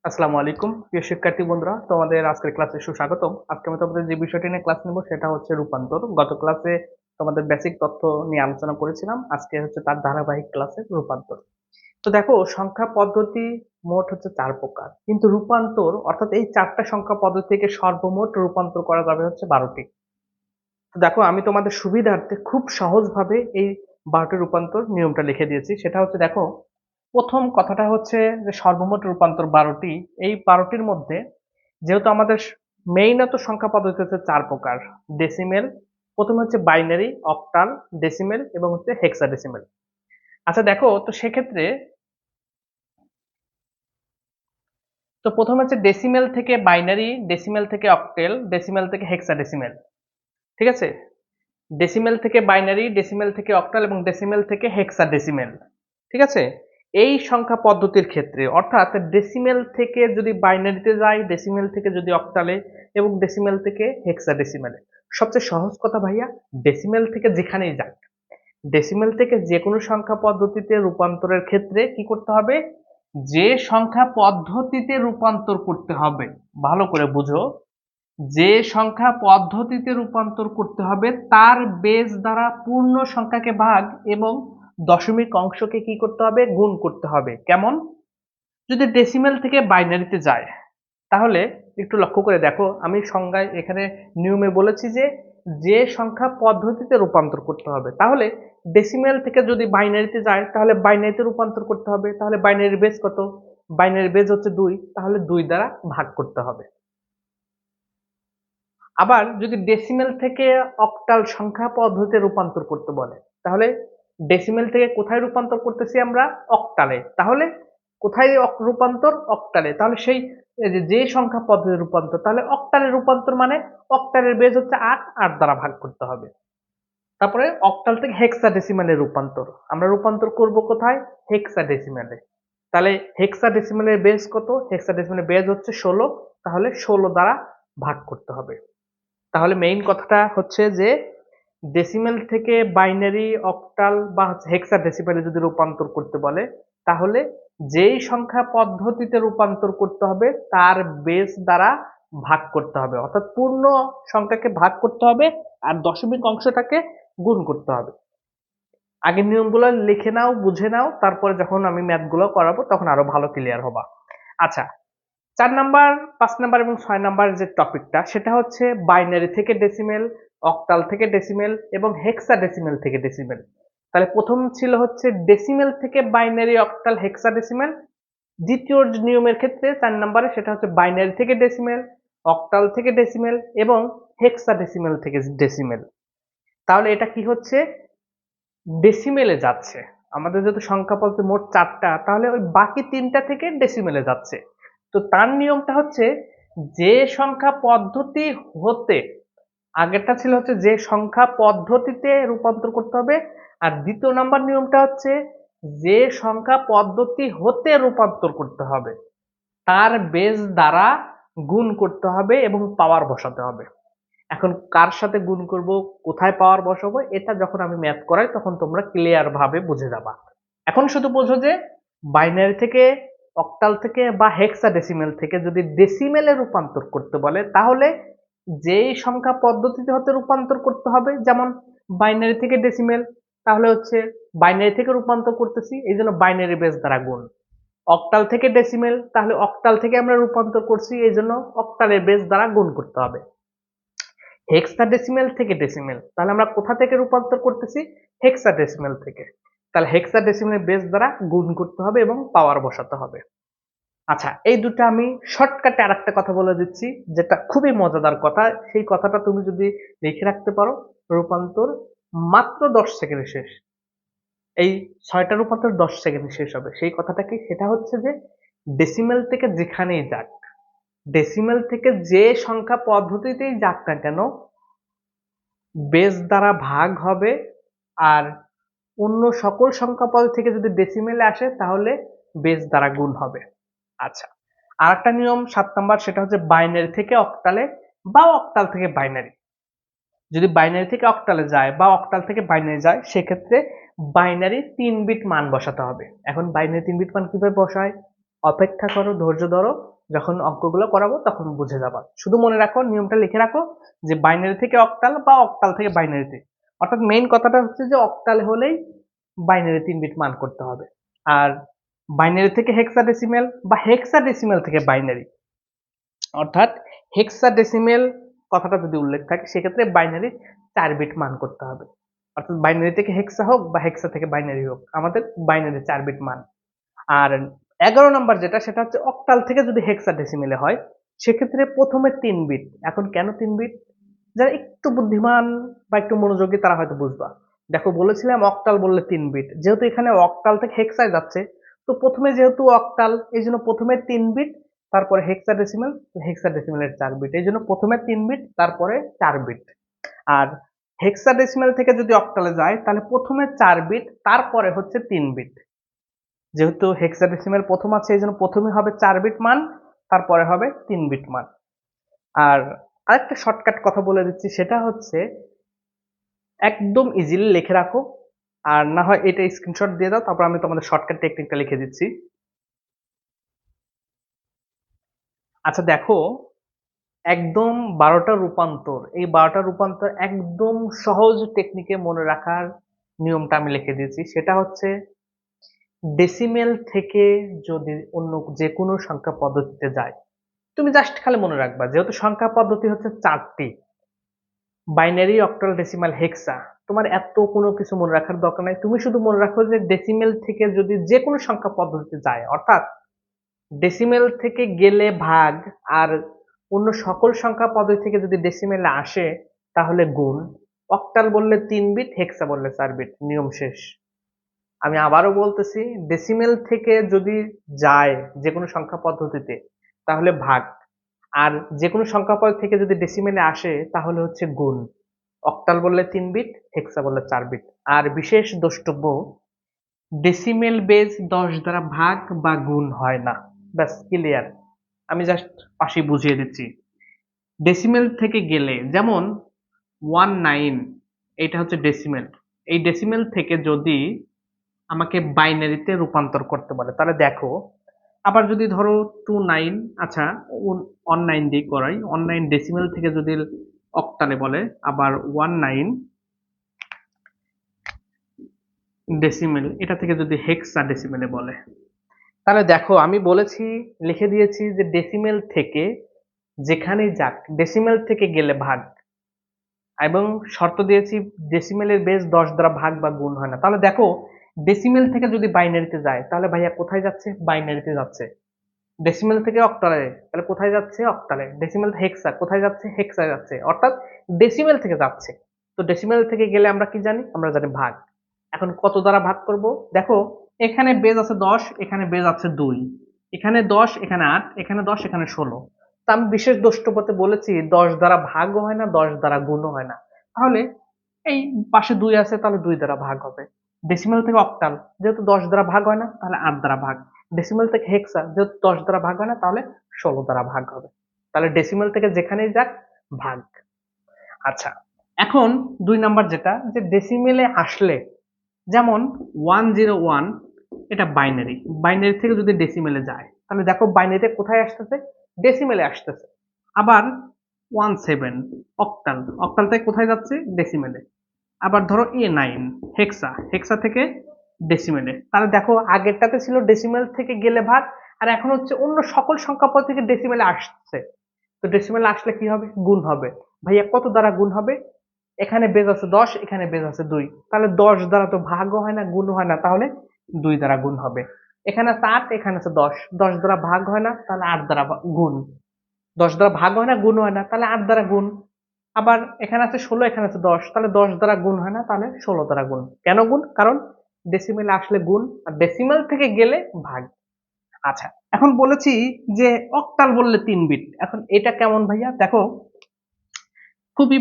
আসসালামু আলাইকুম প্রিয় শিক্ষার্থী বন্ধুরা, তোমাদের আজকের ক্লাসে সুস্বাগতম। আজকে আমি তোমাদের যে বিষয়টি নিয়ে ক্লাস নেব সেটা হচ্ছে রূপান্তর। গত ক্লাসে তোমাদের বেসিক তথ্য নিয়ে আলোচনা করেছিলাম, আজকে হচ্ছে তার ধারাবাহিক ক্লাসে রূপান্তর। তো দেখো, সংখ্যা পদ্ধতি মোট হচ্ছে 4 প্রকার, কিন্তু রূপান্তর অর্থাৎ এই 4টা সংখ্যা পদ্ধতি থেকে সর্বমোট রূপান্তর করা যাবে হচ্ছে 12টি। তো দেখো, আমি তোমাদের সুবিধার্থে খুব সহজভাবে এই 12টি রূপান্তর নিয়মটা লিখে দিয়েছি। সেটা হচ্ছে, দেখো, প্রথম কথাটা হচ্ছে যে সর্বমোট রূপান্তর 12টি। এই 12টির মধ্যে যেহেতু আমাদের মেইনত সংখ্যা পদ্ধতি হচ্ছে 4 প্রকার: ডেসিমেল, প্রথমে হচ্ছে বাইনারি, অক্টাল, ডেসিমেল এবং হচ্ছে হেক্সাডেসিমেল। আচ্ছা দেখো, তো সেক্ষেত্রে তো প্রথমে হচ্ছে ডেসিমেল থেকে বাইনারি, ডেসিমেল থেকে অক্টেল, ডেসিমেল থেকে হেক্সাডেসিমেল। ঠিক আছে? ডেসিমেল থেকে বাইনারি, ডেসিমেল থেকে অক্টাল এবং ডেসিমেল থেকে হেক্সাডেসিমেল। ঠিক আছে? এই সংখ্যা পদ্ধতির ক্ষেত্রে অর্থাৎ ডেসিমেল থেকে যদি বাইনারিতে যাই, ডেসিমেল থেকে যদি অক্টালে এবং ডেসিমেল থেকে হেক্সাডেসিমেলে, সবচেয়ে সহজ কথা ভাইয়া, ডেসিমেল থেকে যেখানেই যাক, ডেসিমেল থেকে যে কোনো সংখ্যা পদ্ধতিতে রূপান্তরের ক্ষেত্রে কি করতে হবে? যে সংখ্যা পদ্ধতিতে রূপান্তর করতে হবে, ভালো করে বুঝো, যে সংখ্যা পদ্ধতিতে রূপান্তর করতে হবে তার বেস দ্বারা পূর্ণ সংখ্যাকে ভাগ এবং দশমিক অংশকে কি করতে হবে? গুণ করতে হবে। কেমন? যদি ডেসিমেল থেকে বাইনারিতে যায়, তাহলে একটু লক্ষ্য করে দেখো, আমি সংজ্ঞায় এখানে নিয়মে বলেছি যে যে সংখ্যা পদ্ধতিতে রূপান্তর করতে হবে। তাহলে ডেসিমেল থেকে যদি বাইনারিতে যায় তাহলে বাইনারিতে রূপান্তর করতে হবে। তাহলে বাইনারির বেস কত? বাইনারির বেস হচ্ছে 2, তাহলে 2 দ্বারা ভাগ করতে হবে। আবার যদি ডেসিমেল থেকে অক্টাল সংখ্যা পদ্ধতিতে রূপান্তর করতে বলে, তাহলে ডেসিমেল থেকে কোথায় রূপান্তর করতেছি আমরা? অক্টালে। তাহলে কোথায় রূপান্তর? অক্টালে। তাহলে সেই যে সংখ্যা পদ্ধতির রূপান্তর, তাহলে অক্টালের রূপান্তর মানে অক্টালের বেজ হচ্ছে 8, 8 দ্বারা ভাগ করতে হবে। তারপরে অক্টাল থেকে হেক্সাডেসিমালে রূপান্তর, আমরা রূপান্তর করব কোথায়? হেক্সাডেসিমালে। তাহলে হেক্সাডেসিমালের বেজ কত? হেক্সাডেসিমালের বেজ হচ্ছে 16, তাহলে 16 দ্বারা ভাগ করতে হবে। তাহলে মেইন কথাটা হচ্ছে যে ডেসিমেল থেকে বাইনারি, অক্টাল বা হেক্সাডেসিমেলে যদি রূপান্তর করতে বলে, তাহলে যেই সংখ্যা পদ্ধতিতে রূপান্তর করতে হবে তার বেস দ্বারা ভাগ করতে হবে, অর্থাৎ পূর্ণ সংখ্যাকে ভাগ করতে হবে আর দশমিক অংশটাকে গুণ করতে হবে। আগের নিয়মগুলো লিখে নাও, বুঝে নাও, তারপরে যখন আমি ম্যাথগুলো করাবো তখন আরো ভালো ক্লিয়ার হবা। আচ্ছা, 4 নাম্বার, 5 নাম্বার এবং 6 নাম্বার যে টপিকটা, সেটা হচ্ছে বাইনারি থেকে ডেসিমেল, অক্টাল থেকে ডেসিমেল এবং হেক্সাডেসিমেল থেকে ডেসিমেল। তাহলে প্রথম ছিল হচ্ছে ডেসিমেল থেকে বাইনারি, অক্টাল, হেক্সাডেসিমেল। দ্বিতীয় নিয়মের ক্ষেত্রে 4 নাম্বারে সেটা হচ্ছে বাইনারি থেকে ডেসিমেল, অক্টাল থেকে ডেসিমেল এবং হেক্সাডেসিমেল থেকে ডেসিমেল। তাহলে এটা কি হচ্ছে? ডেসিমেলে যাচ্ছে। আমাদের যেহেতু সংখ্যা বলতে মোট 4টা, তাহলে ওই বাকি 3টা থেকে ডেসিমেলে যাচ্ছে। তো তার নিয়মটা হচ্ছে, যে সংখ্যা পদ্ধতি হতে, আগেরটা ছিল হচ্ছে যে সংখ্যা পদ্ধতিতে রূপান্তর করতে হবে, আর দ্বিতীয় নাম্বার নিয়মটা হচ্ছে যে সংখ্যা পদ্ধতি হতে রূপান্তর করতে হবে তার বেস দ্বারা গুণ করতে হবে এবং পাওয়ার বসাতে হবে। এখন কার সাথে গুণ করব, কোথায় পাওয়ার বসাবো, এটা যখন আমি ম্যাথ করাই তখন তোমরা ক্লিয়ার ভাবে বুঝে যাবা। এখন শুধু বোঝো যে বাইনারি থেকে, অক্টাল থেকে বা হেক্সাডেসিমেল থেকে যদি ডেসিমেলে রূপান্তর করতে বলে, তাহলে যেই সংখ্যা পদ্ধতিতে হতে রূপান্তর করতে হবে, যেমন বাইনারি থেকে ডেসিমেল, তাহলে হচ্ছে বাইনারি থেকে রূপান্তর করতেছি, এই জন্য বাইনারি বেস দ্বারা গুণ। অক্টাল থেকে ডেসিমেল, তাহলে অক্টাল থেকে আমরা রূপান্তর করছি, এই জন্য অক্টালের বেস দ্বারা গুণ করতে হবে। হেক্সাডেসিমেল থেকে ডেসিমেল, তাহলে আমরা কোথা থেকে রূপান্তর করতেছি? হেক্সাডেসিমেল থেকে। তাহলে হেক্সাডেসিমেল বেস দ্বারা গুণ করতে হবে এবং পাওয়ার বসাতে হবে। আচ্ছা, এই দুটো আমি শর্টকাটে আরেকটা কথা বলে দিচ্ছি, যেটা খুবই মজাদার কথা। সেই কথাটা তুমি যদি লিখে রাখতে পারো, রূপান্তর মাত্র 10 সেকেন্ডে শেষ। এই 6টা রূপান্তর 10 সেকেন্ডে শেষ হবে। সেই কথাটা কি? সেটা হচ্ছে যে ডেসিমেল থেকে যেখানেই যাক, ডেসিমেল থেকে যে সংখ্যা পদ্ধতিতেই যাক না কেন, বেস দ্বারা ভাগ হবে, আর অন্য সকল সংখ্যা পদ থেকে যদি ডেসিমেলে আসে তাহলে বেস দ্বারা গুণ হবে। আচ্ছা, আরেকটা নিয়ম 7 নাম্বার, সেটা হচ্ছে বাইনারি থেকে অক্টালে বা অক্টাল থেকে বাইনারি। যদি বাইনারি থেকে অক্টালে যায় বা অক্টাল থেকে বাইনারি যায়, সেক্ষেত্রে বাইনারি 3 বিট মান বসাতে হবে। এখন বাইনারি 3 বিট মান কিভাবে বসায়? অপেক্ষা করো, ধৈর্য ধরো, যখন অঙ্কগুলো করাবো তখন বুঝে যাবা। শুধু মনে রাখো, নিয়মটা লিখে রাখো যে বাইনারি থেকে অক্টাল বা অক্টাল থেকে বাইনারিতে। অর্থাৎ মেইন কথাটা হচ্ছে যে অক্টাল হলেই বাইনারি 3 বিট মান করতে হবে, আর বাইনারি থেকে হেক্সাডেসিমেল বা হেক্সাডেসিমেল থেকে বাইনারি, অর্থাৎ হেক্সাডেসিমেল কথাটা যদি উল্লেখ থাকে সেক্ষেত্রে বাইনারি 4 বিট মান করতে হবে। অর্থাৎ বাইনারি থেকে হেক্সা হোক বা হেক্সা থেকে বাইনারি হোক, আমাদের বাইনারি 4 বিট মান। আর 11 নম্বর যেটা, সেটা হচ্ছে অক্টাল থেকে যদি হেক্সাডেসিমেলে হয় সেক্ষেত্রে প্রথমে 3 বিট। এখন কেন 3 বিট? যারা একটু বুদ্ধিমান বা একটু মনোযোগী তারা হয়তো বুঝবা। দেখো বলেছিলাম অক্টাল বললে 3 বিট, যেহেতু এখানে অক্টাল থেকে হেক্সায় যাচ্ছে, তো প্রথমে যেহেতু অক্টাল এই জন্য প্রথমে 3 বিট, তারপরে হেক্সাডেসিমেল, হেক্সাডেসিমেলের 4 বিট, এই জন্য প্রথমে 3 বিট তারপরে 4 বিট। আর হেক্সাডেসিমেল থেকে যদি অক্টালে যায় তাহলে প্রথমে 4 বিট তারপরে হচ্ছে 3 বিট। যেহেতু হেক্সাডেসিমেল প্রথম আছে এই জন্য প্রথমে হবে 4 বিট মান, তারপরে হবে 3 বিট মান। আর আরেকটা শর্টকাট কথা বলে দিচ্ছি, সেটা হচ্ছে একদম ইজিলি লিখে রাখো, আর না হয় এটা স্ক্রিনশট দিয়ে দাও, তারপর আমি তোমাদের শর্টকাট টেকনিকটা লিখে দিচ্ছি। আচ্ছা দেখো, একদম 12টা রূপান্তর, এই 12টা রূপান্তর একদম সহজ টেকনিকে মনে রাখার নিয়মটা আমি লিখে দিয়েছি। সেটা হচ্ছে ডেসিমেল থেকে যদি অন্য যে কোনো সংখ্যা পদ্ধতিতে যায়, তুমি জাস্ট খালি মনে রাখবা, যেহেতু সংখ্যা পদ্ধতি হচ্ছে 4টি, বাইনারি, অক্টাল, ডেসিমাল, হেক্সা, তোমার এত কোনো কিছু মনে রাখার দরকার নাই। তুমি শুধু মনে রাখো যে ডেসিমেল থেকে যদি যে কোনো সংখ্যা পদ্ধতিতে যায়, অর্থাৎ ডেসিমেল থেকে গেলে ভাগ, আর অন্য সকল সংখ্যা পদ্ধতি থেকে যদি ডেসিমেলে আসে তাহলে গুণ। অক্টাল বললে 3 বিট, হেক্সা বললে 4 বিট, নিয়ম শেষ। আমি আবারও বলতেছি, ডেসিমেল থেকে যদি যায় যে কোনো সংখ্যা পদ্ধতিতে তাহলে ভাগ, আর যে কোনো সংখ্যা পদ থেকে যদি ডেসিমেলে আসে তাহলে হচ্ছে গুণ। অক্টাল বললে 3 বিট, হেক্সা বললে 4 বিট। আর বিশেষ দ্রষ্টব্য, ডেসিমেল বেজ 10 দ্বারা ভাগ বা গুণ হয় না। ব্যাস ক্লিয়ার। আমি জাস্ট পাশে বুঝিয়ে দিচ্ছি। ডেসিমেল থেকে গেলে যেমন 19, এটা হচ্ছে ডেসিমেল, এই ডেসিমেল থেকে যদি আমাকে বাইনারিতে রূপান্তর করতে বলে তাহলে দেখো, আবার যদি ধরো 29, আচ্ছা 19 দিয়ে করাই, 19 ডেসিমেল থেকে যদি অক্টালে বলে, আবার 19 ডেসিমেল এটা থেকে যদি হেক্সা ডেসিমেলে বলে, তাহলে দেখো আমি বলেছি, লিখে দিয়েছি যে ডেসিমেল থেকে যেখানেই যাক, ডেসিমেল থেকে গেলে ভাগ, এবং শর্ত দিয়েছি ডেসিমেলের বেস 10 দ্বারা ভাগ বা গুণ হয় না। তাহলে দেখো, ডেসিমেল থেকে যদি বাইনারিতে যায় তাহলে ভাইয়া কোথায় যাচ্ছে? বাইনারিতে যাচ্ছে। ডেসিমেল থেকে অক্টালে তাহলে কোথায় যাচ্ছে? অক্টালে। ডেসিমেল হেক্সা কোথায় যাচ্ছে? হেক্সা যাচ্ছে, অর্থাৎ ডেসিমেল থেকে যাচ্ছে। তো ডেসিমেল থেকে গেলে আমরা কি জানি? আমরা জানি ভাগ। এখন কত দ্বারা ভাগ করব? দেখো, এখানে বেজ আছে 10, এখানে বেজ আছে 2, এখানে 10, এখানে 8, এখানে 10, এখানে 16। তো আমি বিশেষ দ্রষ্টব্যতে বলেছি 10 দ্বারা ভাগও হয় না, 10 দ্বারা গুণও হয় না। তাহলে এই পাশে 2 আছে, তাহলে 2 দ্বারা ভাগ হবে। ডেসিমেল থেকে অক্টাল, যেহেতু 10 দ্বারা ভাগ হয় না তাহলে 8 দ্বারা ভাগ। ডেসিমেল থেকে হেক্সা, যেহেতু 10 দ্বারা ভাগ হয় না তাহলে 16 দ্বারা ভাগ হবে। তাহলে ডেসিমেল থেকে যেখানেই যাক ভাগ। আচ্ছা, এখন 2 নাম্বার যেটা, যে ডেসিমেলে আসলে, যেমন 101, এটা বাইনারি, বাইনারি থেকে যদি ডেসিমেলে যায় তাহলে দেখো বাইনারিতে কোথায় আসতেছে? ডেসিমেলে আসতেছে। আবার 17 অক্টাল, অক্টাল থেকে কোথায় যাচ্ছে? ডেসিমেলে। আবার ধরো A9 হেক্সা, হেক্সা থেকে ডেসিমেলে। তাহলে দেখো আগেরটাতে ছিল ডেসিমেল থেকে গেলে ভাগ, আর এখন হচ্ছে অন্য সকল সংখ্যা পদ থেকে ডেসিমেলে আসছে। তো ডেসিমেলে আসলে কি হবে? গুণ হবে। ভাইয়া কত দ্বারা গুণ হবে? এখানে বেজ আছে 10, এখানে বেজ আছে 2, তাহলে 10 দ্বারা তো ভাগও হয় না, গুণও হয় না, তাহলে 2 দ্বারা গুণ হবে। এখানে আছে 8, এখানে আছে 10, 10 দ্বারা ভাগ হয় না, তাহলে 8 দ্বারা গুণ। 10 দ্বারা ভাগ হয় না, গুণ হয় না, তাহলে 8 দ্বারা গুণ। আবার এখানে আছে 16, এখানে আছে 10, তাহলে 10 দ্বারা গুণ হয় না, তাহলে 16 দ্বারা গুণ। কেন গুণ? কারণ ডেসিমেলে আসলে গুণ, আর ডেসিমেল থেকে গেলে ভাগ। আচ্ছা, এখন বলেছি যে অক্টাল বললে 3 বিট, এখন এটা কেমন ভাইয়া? দেখো, খুবই